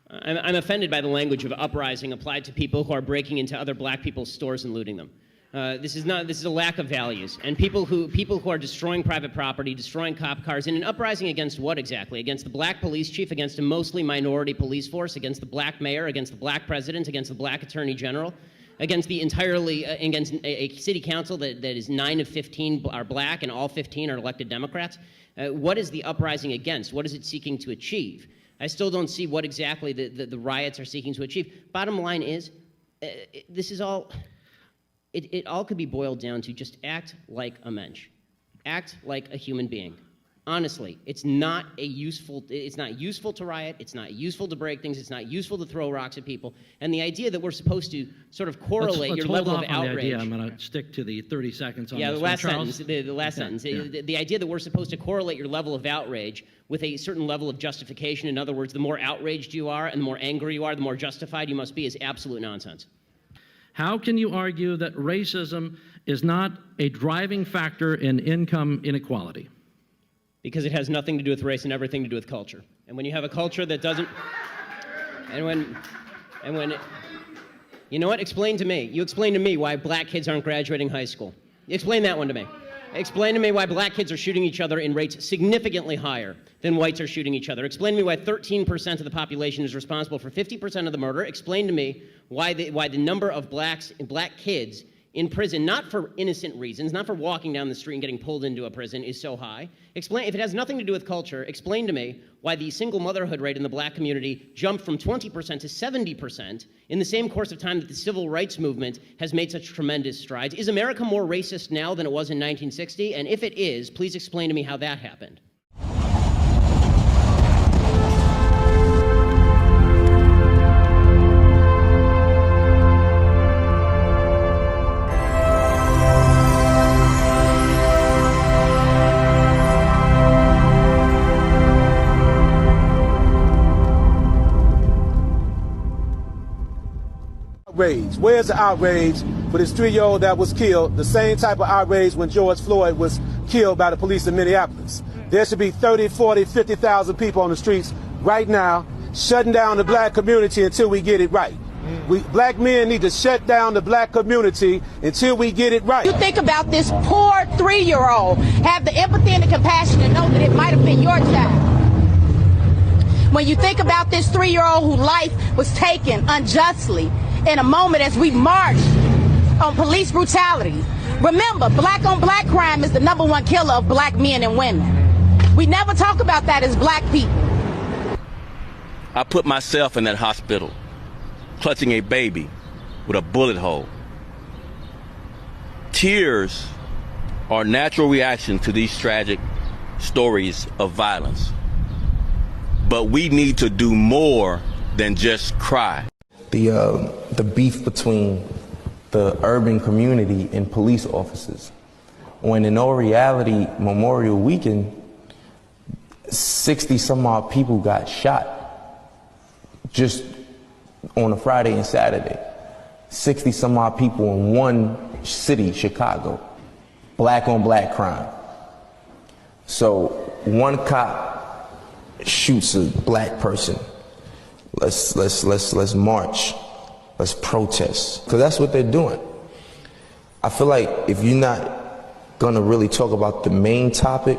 I'm offended by the language of uprising applied to people who are breaking into other black people's stores and looting them. This is a lack of values. And people who are destroying private property, destroying cop cars, in an uprising against what exactly? Against the black police chief, against a mostly minority police force, against the black mayor, against the black president, against the black attorney general, against against a city council that is 9 of 15 are black and all 15 are elected Democrats. What is the uprising against? What is it seeking to achieve? I still don't see what exactly the riots are seeking to achieve. Bottom line is, this is all, it all could be boiled down to just act like a mensch. Act like a human being. Honestly, it's not useful to riot, it's not useful to break things, it's not useful to throw rocks at people. And the idea that we're supposed to sort of correlate your level of outrage. I'm going to stick to the 30 seconds on this. The last sentence. The last sentence. Yeah. The idea that we're supposed to correlate your level of outrage with a certain level of justification. In other words, the more outraged you are and the more angry you are, the more justified you must be, is absolute nonsense. How can you argue that racism is not a driving factor in income inequality? Because it has nothing to do with race and everything to do with culture. And when you have a culture that doesn't, you know what? Explain to me. You explain to me why black kids aren't graduating high school. Explain that one to me. Explain to me why black kids are shooting each other in rates significantly higher than whites are shooting each other. Explain to me why 13% of the population is responsible for 50% of the murder. Explain to me why the number of black kids in prison, not for innocent reasons, not for walking down the street and getting pulled into a prison, is so high. Explain, if it has nothing to do with culture, explain to me why the single motherhood rate in the black community jumped from 20% to 70% in the same course of time that the civil rights movement has made such tremendous strides. Is America more racist now than it was in 1960? And if it is, please explain to me how that happened. Outrage. Where's the outrage for this 3-year-old that was killed? The same type of outrage when George Floyd was killed by the police in Minneapolis. There should be 30, 40, 50,000 people on the streets right now shutting down the black community until we get it right. Black men need to shut down the black community until we get it right. You think about this poor 3-year-old, have the empathy and the compassion to know that it might have been your child. When you think about this 3-year-old whose life was taken unjustly in a moment as we march on police brutality. Remember, black on black crime is the #1 killer of black men and women. We never talk about that as black people. I put myself in that hospital, clutching a baby with a bullet hole. Tears are a natural reaction to these tragic stories of violence. But we need to do more than just cry. The beef between the urban community and police officers, when in all reality, Memorial Weekend, 60 some odd people got shot just on a Friday and Saturday. 60 some odd people in one city, Chicago. Black on black crime. So one cop shoots a black person. Let's march. Let's protest. Because that's what they're doing. I feel like if you're not gonna really talk about the main topic,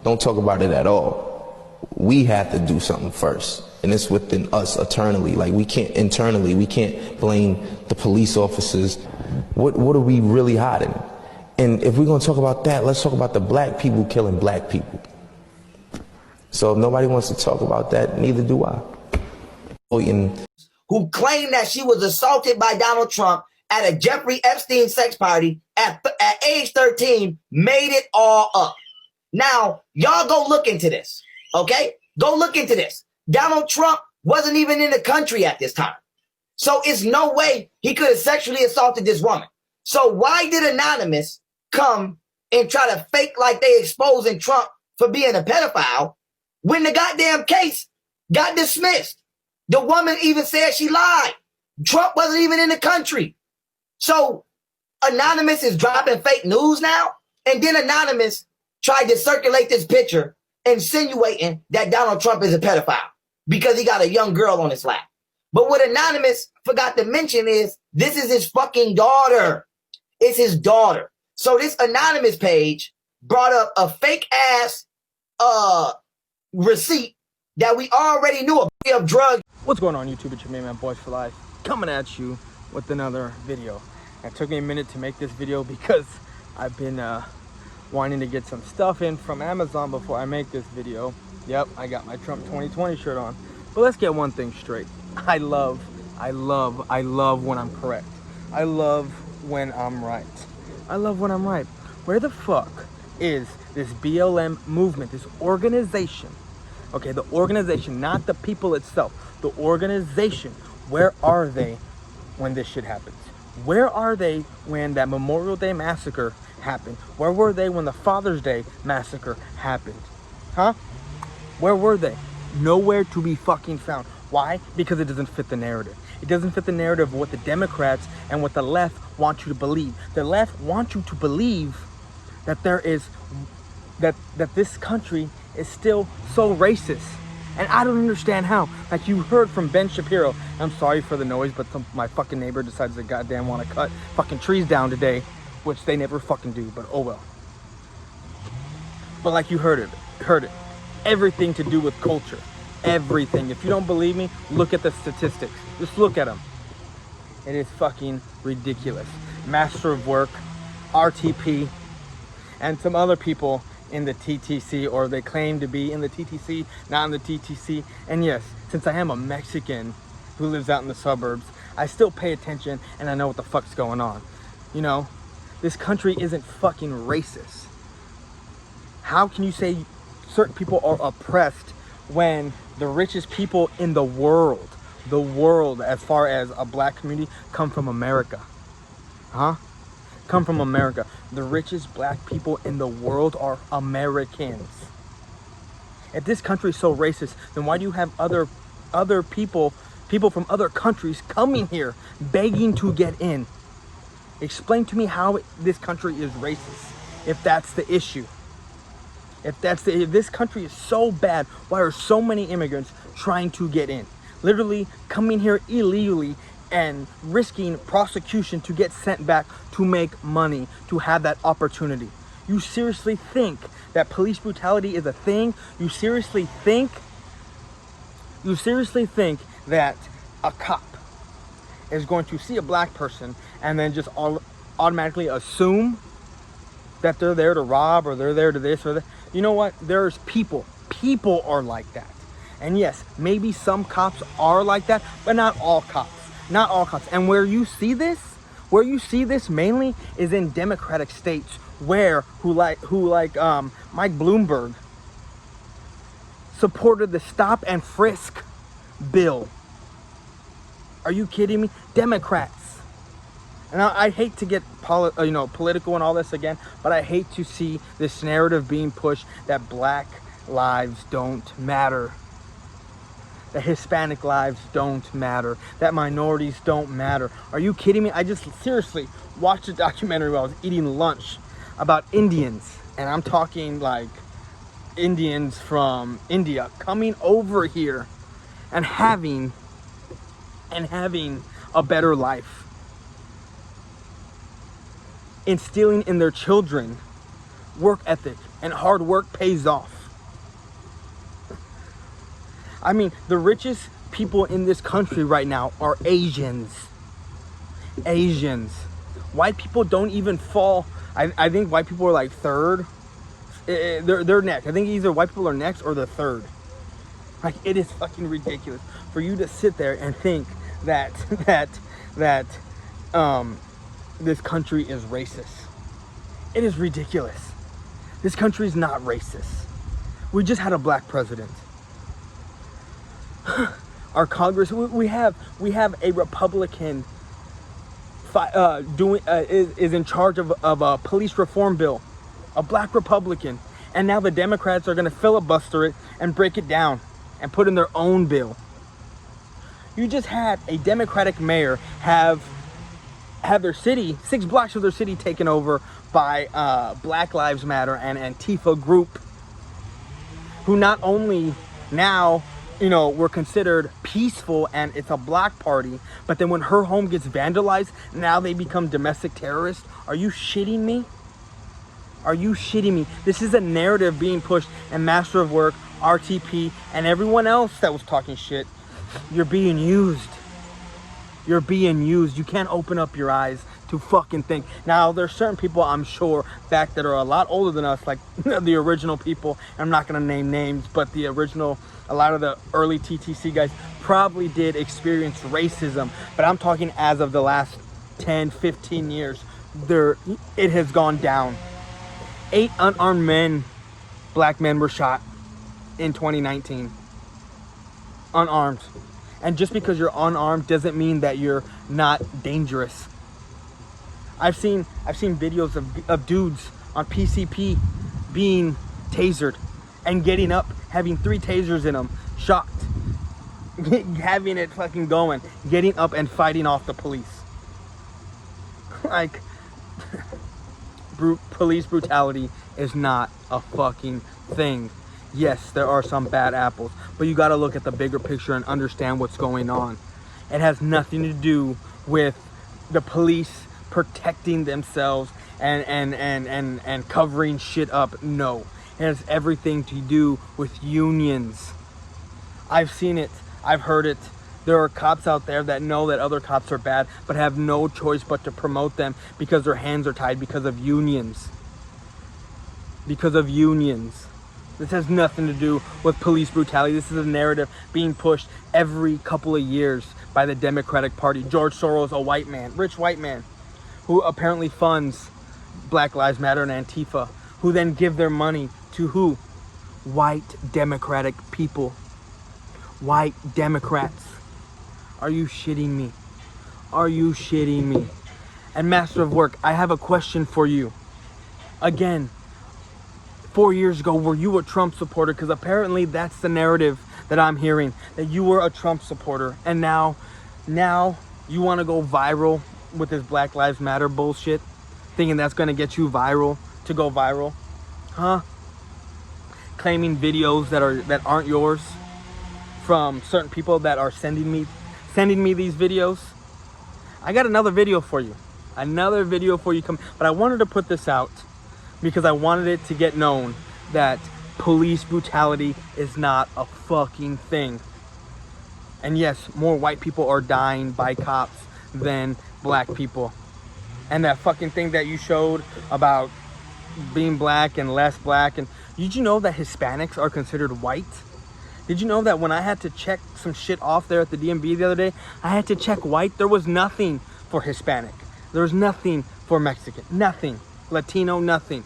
don't talk about it at all. We have to do something first. And it's within us internally. Like we can't blame the police officers. What are we really hiding? And if we're gonna talk about that, let's talk about the black people killing black people. So if nobody wants to talk about that, neither do I. Who claimed that she was assaulted by Donald Trump at a Jeffrey Epstein sex party at age 13, made it all up. Now, y'all go look into this, okay? Go look into this. Donald Trump wasn't even in the country at this time. So it's no way he could have sexually assaulted this woman. So why did Anonymous come and try to fake like they exposing Trump for being a pedophile when the goddamn case got dismissed? The woman even said she lied. Trump wasn't even in the country. So Anonymous is dropping fake news now. And then Anonymous tried to circulate this picture insinuating that Donald Trump is a pedophile. because he got a young girl on his lap. But what Anonymous forgot to mention is this is his fucking daughter. It's his daughter. So this Anonymous page brought up a fake ass receipt that we already knew of drugs. What's going on YouTube? It's your main man Boys for Life coming at you with another video. It took me a minute to make this video because I've been wanting to get some stuff in from Amazon before I make this video. Yep, I got my Trump 2020 shirt on. But let's get one thing straight. I love when I'm correct. I love when I'm right. I love when I'm right. Where the fuck is this BLM movement, this organization? Okay, the organization, not the people itself. The organization. Where are they when this shit happens? Where are they when that Memorial Day massacre happened? Where were they when the Father's Day massacre happened? Huh? Where were they? Nowhere to be fucking found. Why? Because it doesn't fit the narrative. It doesn't fit the narrative of what the Democrats and what the left want you to believe. The left want you to believe that there is, that this country is still so racist. And I don't understand how. Like you heard from Ben Shapiro. I'm sorry for the noise, but my fucking neighbor decides to goddamn want to cut fucking trees down today, which they never fucking do, but oh well. But like you heard it. Everything to do with culture. Everything. If you don't believe me, look at the statistics. Just look at them. It is fucking ridiculous. Master of Work, RTP, and some other people in the TTC, or they claim to be in the TTC, not in the TTC. And yes, since I am a Mexican who lives out in the suburbs, I still pay attention and I know what the fuck's going on. You know, this country isn't fucking racist. How can you say certain people are oppressed when the richest people in the world as far as a black community come from America? Huh? Come from America. The richest black people in the world are Americans. If this country is so racist, then why do you have other people from other countries coming here begging to get in? Explain to me how this country is racist, if that's the issue. If this country is so bad, why are so many immigrants trying to get in? Literally coming here illegally and risking prosecution to get sent back to make money, to have that opportunity. You seriously think that police brutality is a thing? You seriously think that a cop is going to see a black person and then just automatically assume that they're there to rob, or they're there to this or that? You know what? There's people are like that. And yes, maybe some cops are like that, but not all cops. Not all cops. And where you see this mainly is in Democratic states who like Mike Bloomberg supported the stop and frisk bill. Are you kidding me? Democrats. And I hate to get political and all this again, but I hate to see this narrative being pushed that black lives don't matter, that Hispanic lives don't matter, that minorities don't matter. Are you kidding me? I just seriously watched a documentary while I was eating lunch about Indians, and I'm talking like Indians from India coming over here and having a better life. Instilling in their children work ethic, and hard work pays off. I mean, the richest people in this country right now are Asians. White people don't even fall. I think white people are like third. They're next. I think either white people are next or the third. Like, it is fucking ridiculous for you to sit there and think that this country is racist. It is ridiculous. This country is not racist. We just had a black president. Our Congress, we have a Republican is in charge of a police reform bill, a black Republican, and now the Democrats are going to filibuster it and break it down and put in their own bill. You just had a Democratic mayor have their city, 6 blocks of their city, taken over by Black Lives Matter and Antifa group, who not only now you know, were considered peaceful and it's a block party, but then when her home gets vandalized, now they become domestic terrorists? Are you shitting me? Are you shitting me? This is a narrative being pushed, and Master of Work, RTP, and everyone else that was talking shit. You're being used. You're being used. You can't open up your eyes to fucking think. Now, there's certain people, I'm sure, back that are a lot older than us, like the original people. I'm not going to name names, but the original, a lot of the early TTC guys probably did experience racism. But I'm talking as of the last 10, 15 years, it has gone down. 8 unarmed men, black men, were shot in 2019. Unarmed. And just because you're unarmed doesn't mean that you're not dangerous. I've seen videos of dudes on PCP being tasered and getting up, having 3 tasers in them, shocked, having it fucking going, getting up and fighting off the police. Like, police brutality is not a fucking thing. Yes, there are some bad apples, but you got to look at the bigger picture and understand what's going on. It has nothing to do with the police protecting themselves and covering shit up. No, it has everything to do with unions. I've seen it. I've heard it. There are cops out there that know that other cops are bad, but have no choice but to promote them because their hands are tied because of unions. Because of unions. This has nothing to do with police brutality. This is a narrative being pushed every couple of years by the Democratic Party. George Soros, a white man, rich white man, who apparently funds Black Lives Matter and Antifa, who then give their money to who? White Democratic people. White Democrats. Are you shitting me? Are you shitting me? And Master of Work, I have a question for you. Again, 4 years ago, were you a Trump supporter? Because apparently that's the narrative that I'm hearing, that you were a Trump supporter. And now you want to go viral with this Black Lives Matter bullshit, thinking that's going to get you viral, to go viral. Huh? Claiming videos that aren't yours from certain people that are sending me these videos. I got another video for you. Another video for you but I wanted to put this out because I wanted it to get known that police brutality is not a fucking thing. And yes, more white people are dying by cops than black people. And that fucking thing that you showed about being black and less black, and did you know that Hispanics are considered white? Did you know that when I had to check some shit off there at the DMV the other day, I had to check white? There was nothing for Hispanic. There was nothing for Mexican. Nothing. Latino, nothing.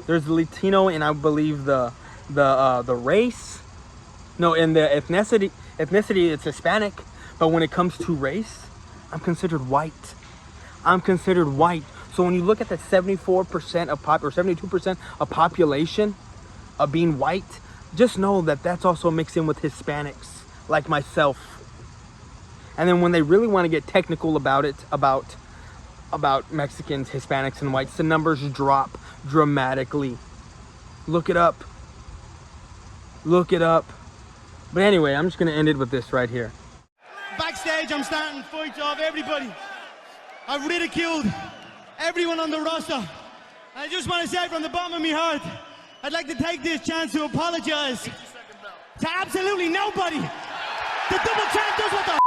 There's Latino and I believe the race. No, in the ethnicity it's Hispanic. But when it comes to race, I'm considered white. I'm considered white. So when you look at that 74% of or 72% of population of being white, just know that that's also mixed in with Hispanics like myself. And then when they really want to get technical about it, about Mexicans, Hispanics, and whites, the numbers drop dramatically. Look it up. Look it up. But anyway, I'm just going to end it with this right here. Backstage, I'm starting fights off everybody. I've ridiculed everyone on the roster. I just want to say from the bottom of my heart, I'd like to take this chance to apologize to absolutely nobody. The double champ does what the